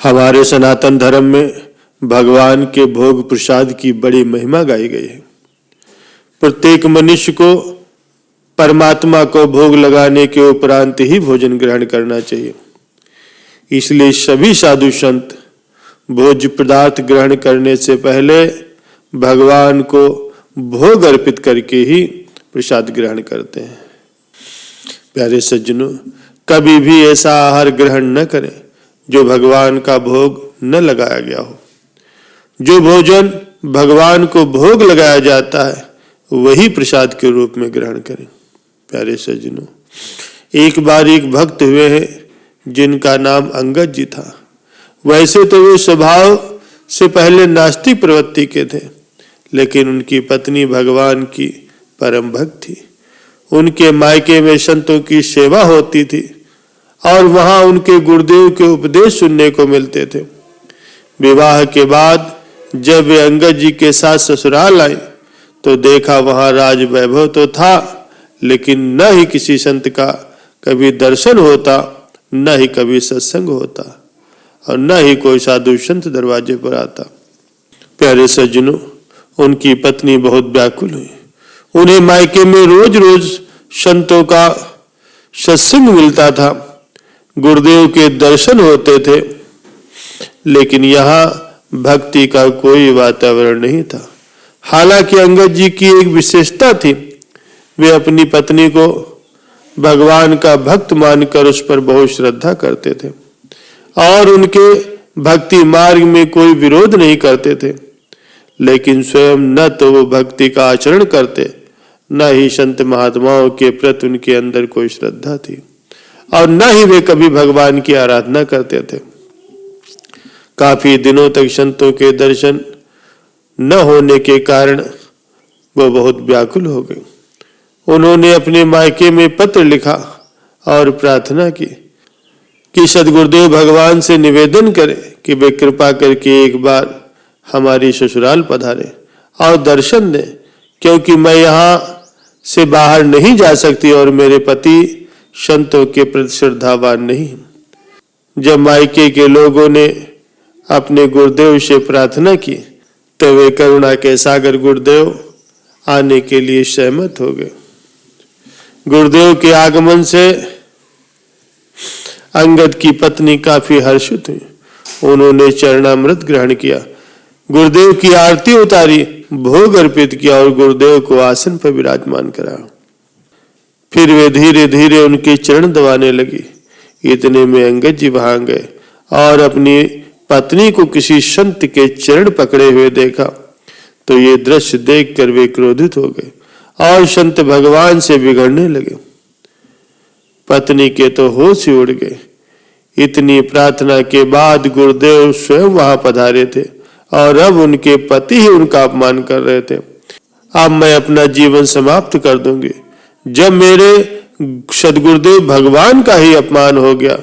हमारे सनातन धर्म में भगवान के भोग प्रसाद की बड़ी महिमा गाई गई है। प्रत्येक मनुष्य को परमात्मा को भोग लगाने के उपरांत ही भोजन ग्रहण करना चाहिए। इसलिए सभी साधु संत भोज्य पदार्थ ग्रहण करने से पहले भगवान को भोग अर्पित करके ही प्रसाद ग्रहण करते हैं। प्यारे सज्जनों, कभी भी ऐसा आहार ग्रहण न करें जो भगवान का भोग न लगाया गया हो। जो भोजन भगवान को भोग लगाया जाता है वही प्रसाद के रूप में ग्रहण करें। प्यारे सज्जनों, एक बार एक भक्त हुए हैं जिनका नाम अंगद जी था। वैसे तो वे स्वभाव से पहले नास्तिक प्रवृत्ति के थे, लेकिन उनकी पत्नी भगवान की परम भक्त थी। उनके मायके में संतों की सेवा होती थी और वहां उनके गुरुदेव के उपदेश सुनने को मिलते थे। विवाह के बाद जब वे अंगद जी के साथ ससुराल आए तो देखा वहां राज वैभव तो था, लेकिन न ही किसी संत का कभी दर्शन होता, न ही कभी सत्संग होता और न ही कोई साधु संत दरवाजे पर आता। प्यारे सज्जनों, उनकी पत्नी बहुत व्याकुल हुई। उन्हें मायके में रोज रोज संतों का सत्संग मिलता था, गुरुदेव के दर्शन होते थे, लेकिन यहाँ भक्ति का कोई वातावरण नहीं था। हालांकि अंगद जी की एक विशेषता थी, वे अपनी पत्नी को भगवान का भक्त मानकर उस पर बहुत श्रद्धा करते थे और उनके भक्ति मार्ग में कोई विरोध नहीं करते थे। लेकिन स्वयं न तो वो भक्ति का आचरण करते, न ही संत महात्माओं के प्रति उनके अंदर कोई श्रद्धा थी और न ही वे कभी भगवान की आराधना करते थे। काफी दिनों तक संतों के दर्शन न होने के कारण वो बहुत व्याकुल हो गए। उन्होंने अपने मायके में पत्र लिखा और प्रार्थना की कि सद्गुरुदेव भगवान से निवेदन करें कि वे कृपा करके एक बार हमारी ससुराल पधारें और दर्शन दें, क्योंकि मैं यहाँ से बाहर नहीं जा सकती और मेरे पति संतों के प्रति श्रद्धावान नहीं। जब मायके के लोगों ने अपने गुरुदेव से प्रार्थना की तो वे करुणा के सागर गुरुदेव आने के लिए सहमत हो गए। गुरुदेव के आगमन से अंगद की पत्नी काफी हर्षित हुई। उन्होंने चरणामृत ग्रहण किया, गुरुदेव की आरती उतारी, भोग अर्पित किया और गुरुदेव को आसन पर विराजमान कराया। फिर वे धीरे धीरे उनके चरण दबाने लगी। इतने में अंगद जी वहां गए और अपनी पत्नी को किसी संत के चरण पकड़े हुए देखा तो ये दृश्य देखकर वे क्रोधित हो गए और संत भगवान से बिगड़ने लगे। पत्नी के तो होश ही उड़ गए। इतनी प्रार्थना के बाद गुरुदेव स्वयं वहां पधारे थे और अब उनके पति ही उनका अपमान कर रहे थे। अब मैं अपना जीवन समाप्त कर दूंगी। जब मेरे सद्गुरुदेव भगवान का ही अपमान हो गया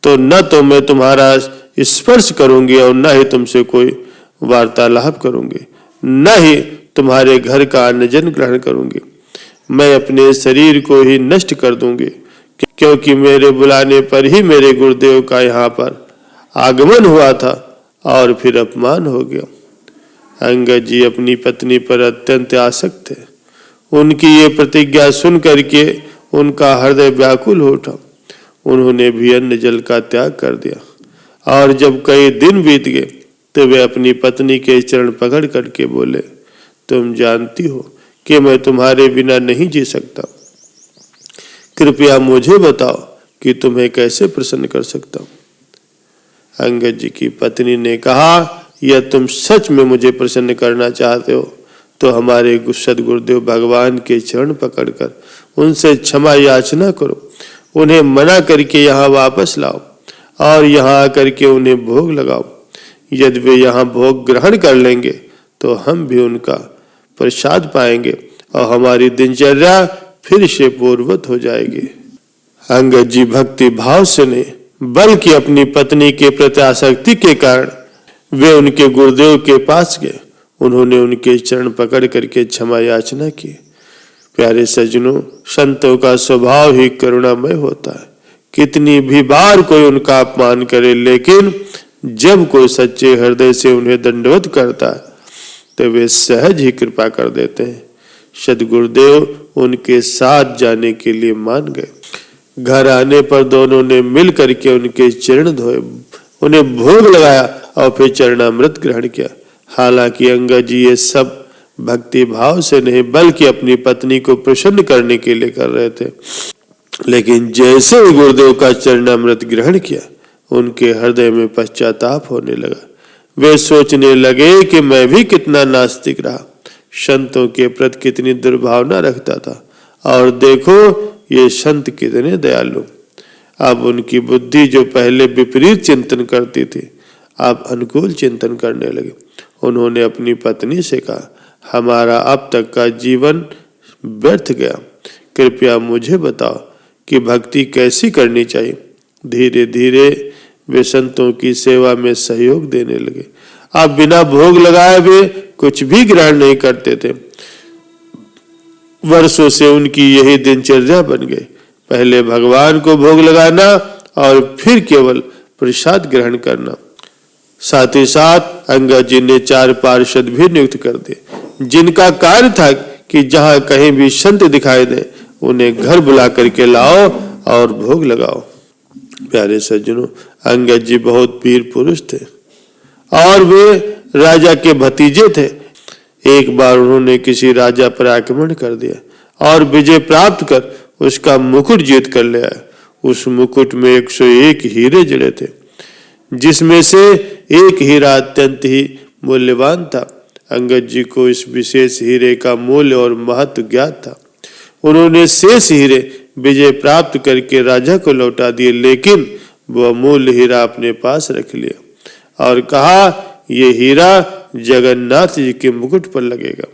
तो न तो मैं तुम्हारा स्पर्श करूंगी और न ही तुमसे कोई वार्तालाप करूंगी, न ही तुम्हारे घर का अन्नजन ग्रहण करूंगी। मैं अपने शरीर को ही नष्ट कर दूंगी, क्योंकि मेरे बुलाने पर ही मेरे गुरुदेव का यहाँ पर आगमन हुआ था और फिर अपमान हो गया। अंगद जी अपनी पत्नी पर अत्यंत आसक्त थे। उनकी ये प्रतिज्ञा सुन करके उनका हृदय व्याकुल हो उठा। उन्होंने भी अन्न जल का त्याग कर दिया और जब कई दिन बीत गए तो वे अपनी पत्नी के चरण पकड़ करके बोले, तुम जानती हो कि मैं तुम्हारे बिना नहीं जी सकता। कृपया मुझे बताओ कि तुम्हें कैसे प्रसन्न कर सकता हूं। अंगद जी की पत्नी ने कहा, यह तुम सच में मुझे प्रसन्न करना चाहते हो तो हमारे सद्गुरुदेव भगवान के चरण पकड़कर उनसे क्षमा याचना करो, उन्हें मना करके यहाँ वापस लाओ और यहाँ आकर के उन्हें भोग लगाओ। यदि वे यहाँ भोग ग्रहण कर लेंगे तो हम भी उनका प्रसाद पाएंगे और हमारी दिनचर्या फिर से पूर्ववत हो जाएगी। अंगद जी भक्ति भाव से नहीं बल्कि अपनी पत्नी के प्रति आसक्ति के कारण वे उनके गुरुदेव के पास गए। उन्होंने उनके चरण पकड़ करके क्षमा याचना की। प्यारे सज्जनों, संतों का स्वभाव ही करुणामय होता है। कितनी भी बार कोई उनका अपमान करे, लेकिन जब कोई सच्चे हृदय से उन्हें दंडवत करता है तो वे सहज ही कृपा कर देते हैं। सद्गुरुदेव उनके साथ जाने के लिए मान गए। घर आने पर दोनों ने मिल करके उनके चरण धोए, उन्हें भोग लगाया और फिर चरणामृत ग्रहण किया। हालांकि अंगद जी ये सब भक्ति भाव से नहीं बल्कि अपनी पत्नी को प्रसन्न करने के लिए कर रहे थे, लेकिन जैसे ही गुरुदेव का चरणामृत ग्रहण किया उनके हृदय में पश्चाताप होने लगा। वे सोचने लगे कि मैं भी कितना नास्तिक रहा, संतों के प्रति कितनी दुर्भावना रखता था, और देखो ये संत कितने दयालु। अब उनकी बुद्धि जो पहले विपरीत चिंतन करती थी अब अनुकूल चिंतन करने लगे। उन्होंने अपनी पत्नी से कहा, हमारा अब तक का जीवन व्यर्थ गया, कृपया मुझे बताओ कि भक्ति कैसी करनी चाहिए। धीरे धीरे वे संतों की सेवा में सहयोग देने लगे। अब बिना भोग लगाए वे कुछ भी ग्रहण नहीं करते थे। वर्षों से उनकी यही दिनचर्या बन गई, पहले भगवान को भोग लगाना और फिर केवल प्रसाद ग्रहण करना। साथ ही साथ अंगद जी ने 4 पार्षद भी नियुक्त कर दिए, जिनका कार्य था कि जहां कहीं भी संत दिखाई दे उन्हें घर बुला करके लाओ और भोग लगाओ। प्यारे सज्जनों, अंगद जी बहुत वीर पुरुष थे और वे राजा के भतीजे थे। एक बार उन्होंने किसी राजा पर आक्रमण कर दिया और विजय प्राप्त कर उसका मुकुट जीत कर ले आए। उस मुकुट में 101 हीरे जड़े थे, जिसमें से एक हीरा अत्यंत ही मूल्यवान था। अंगद जी को इस विशेष हीरे का मूल्य और महत्व ज्ञात था। उन्होंने शेष हीरे विजय प्राप्त करके राजा को लौटा दिए, लेकिन वह मूल्य हीरा अपने पास रख लिया और कहा, यह हीरा जगन्नाथ जी के मुकुट पर लगेगा।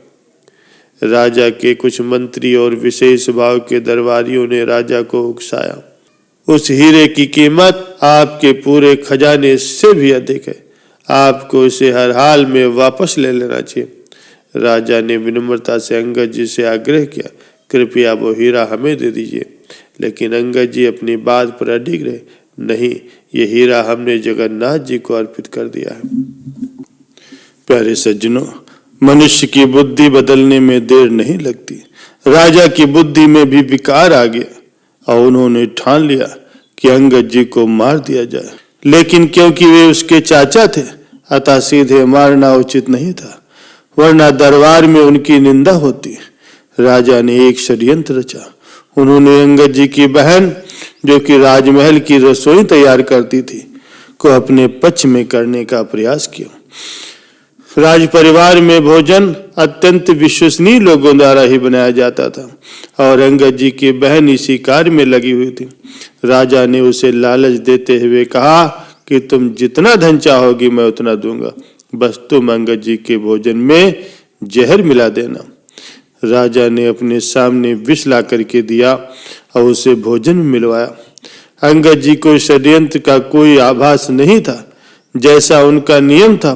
राजा के कुछ मंत्री और विशेष स्वभाव के दरबारियों ने राजा को उकसाया, उस हीरे की कीमत आपके पूरे खजाने से भी अधिक है, आपको इसे हर हाल में वापस ले लेना चाहिए। राजा ने विनम्रता से अंगद जी से आग्रह किया, कृपया वो हीरा हमें दे दीजिए, लेकिन अंगद जी अपनी बात पर अडिग रहे, नहीं, ये हीरा हमने जगन्नाथ जी को अर्पित कर दिया है। प्यारे सज्जनों, मनुष्य की बुद्धि बदलने में देर नहीं लगती। राजा की बुद्धि में भी विकार आ गया और उन्होंने ठान लिया कि अंगद जी को मार दिया जाए, लेकिन क्योंकि वे उसके चाचा थे अतः सीधे मारना उचित नहीं था, वरना दरबार में उनकी निंदा होती। राजा ने एक षड्यंत्र रचा। उन्होंने अंगद जी की बहन, जो कि राजमहल की रसोई तैयार करती थी, को अपने पक्ष में करने का प्रयास किया। राज परिवार में भोजन अत्यंत विश्वसनीय लोगों द्वारा ही बनाया जाता था और अंगद जी की बहन इसी कार्य में लगी हुई थी। राजा ने उसे लालच देते हुए कहा कि तुम जितना धन चाहोगी मैं उतना दूंगा, बस तुम अंगद जी के भोजन में जहर मिला देना। राजा ने अपने सामने विष ला करके दिया और उसे भोजन में मिलवाया। अंगद जी को षड्यंत्र का कोई आभास नहीं था। जैसा उनका नियम था,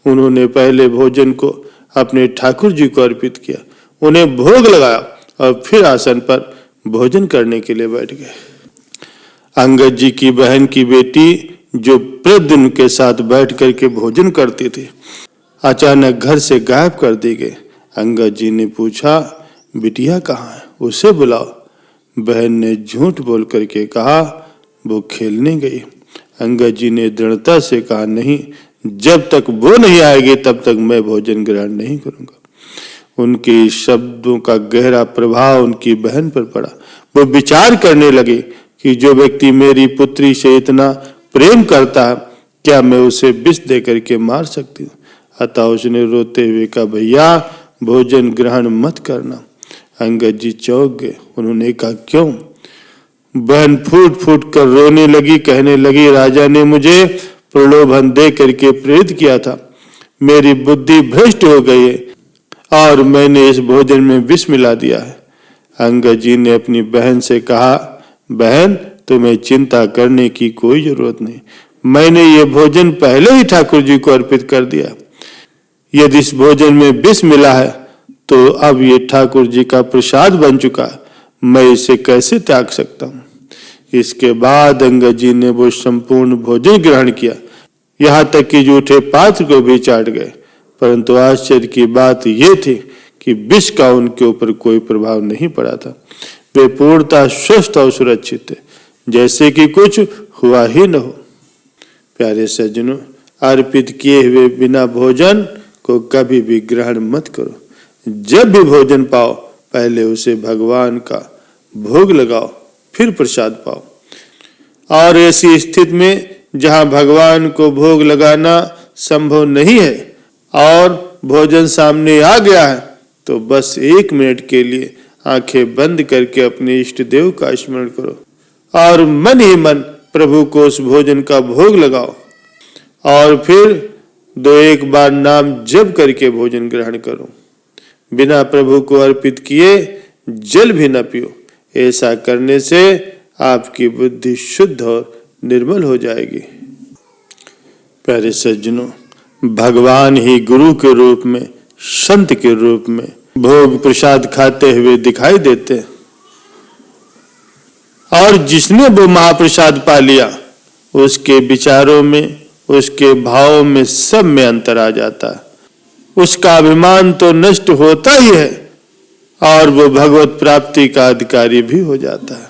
उन्होंने पहले भोजन को अपने ठाकुर जी को अर्पित किया, उन्हें भोग लगाया और फिर आसन पर भोजन करने के लिए बैठ गए। अंगद जी की बहन की बेटी, जो प्रतिदिन के साथ बैठ करके भोजन करती थी, अचानक घर से गायब कर दी गई। अंगद जी ने पूछा, बिटिया कहाँ है, उसे बुलाओ। बहन ने झूठ बोल करके कहा, वो खेलने गई। अंगद जी ने दृढ़ता से कहा, नहीं, जब तक वो नहीं आएगी तब तक मैं भोजन ग्रहण नहीं करूंगा। उनके शब्दों का गहरा प्रभाव उनकी बहन पर पड़ा। वो विचार करने लगे कि जो व्यक्ति मेरी पुत्री से इतना प्रेम करता है, क्या मैं उसे विष दे करके मार सकती हूँ। अतः उसने रोते हुए कहा, भैया भोजन ग्रहण मत करना। अंगद जी चौंक गए। उन्होंने कहा, क्यों? बहन फूट फूट कर रोने लगी, कहने लगी, राजा ने मुझे प्रलोभन दे करके प्रेरित किया था, मेरी बुद्धि भ्रष्ट हो गई है और मैंने इस भोजन में विष मिला दिया है। अंगद जी ने अपनी बहन से कहा, बहन तुम्हें चिंता करने की कोई जरूरत नहीं, मैंने ये भोजन पहले ही ठाकुर जी को अर्पित कर दिया। यदि इस भोजन में विष मिला है तो अब ये ठाकुर जी का प्रसाद बन चुका है, मैं इसे कैसे त्याग सकता हूँ। इसके बाद अंगद जी ने वो संपूर्ण भोजन ग्रहण किया। यहाँ तक कि जूठे पात्र को भी चाट गए। परंतु आश्चर्य की बात यह थी कि विष का उनके ऊपर कोई प्रभाव नहीं पड़ा था। वे पूर्णतः स्वस्थ और सुरक्षित थे, जैसे कि कुछ हुआ ही न हो। प्यारे सज्जनों, अर्पित किए हुए बिना भोजन को कभी भी ग्रहण मत करो। जब भी भोजन पाओ, पहले उसे भगवान का भोग लगाओ, फिर प्रसाद पाओ। और ऐसी स्थिति में जहां भगवान को भोग लगाना संभव नहीं है और भोजन सामने आ गया है, तो बस 1 मिनट के लिए आंखें बंद करके अपने इष्ट देव का स्मरण करो और मन ही मन प्रभु को उस भोजन का भोग लगाओ और फिर 2-1 बार नाम जप करके भोजन ग्रहण करो। बिना प्रभु को अर्पित किए जल भी न पियो। ऐसा करने से आपकी बुद्धि शुद्ध और निर्मल हो जाएगी। प्यारे सज्जनों, भगवान ही गुरु के रूप में, संत के रूप में भोग प्रसाद खाते हुए दिखाई देते हैं। और जिसने वो महाप्रसाद पा लिया, उसके विचारों में, उसके भावों में, सब में अंतर आ जाता है। उसका अभिमान तो नष्ट होता ही है और वो भगवत प्राप्ति का अधिकारी भी हो जाता है।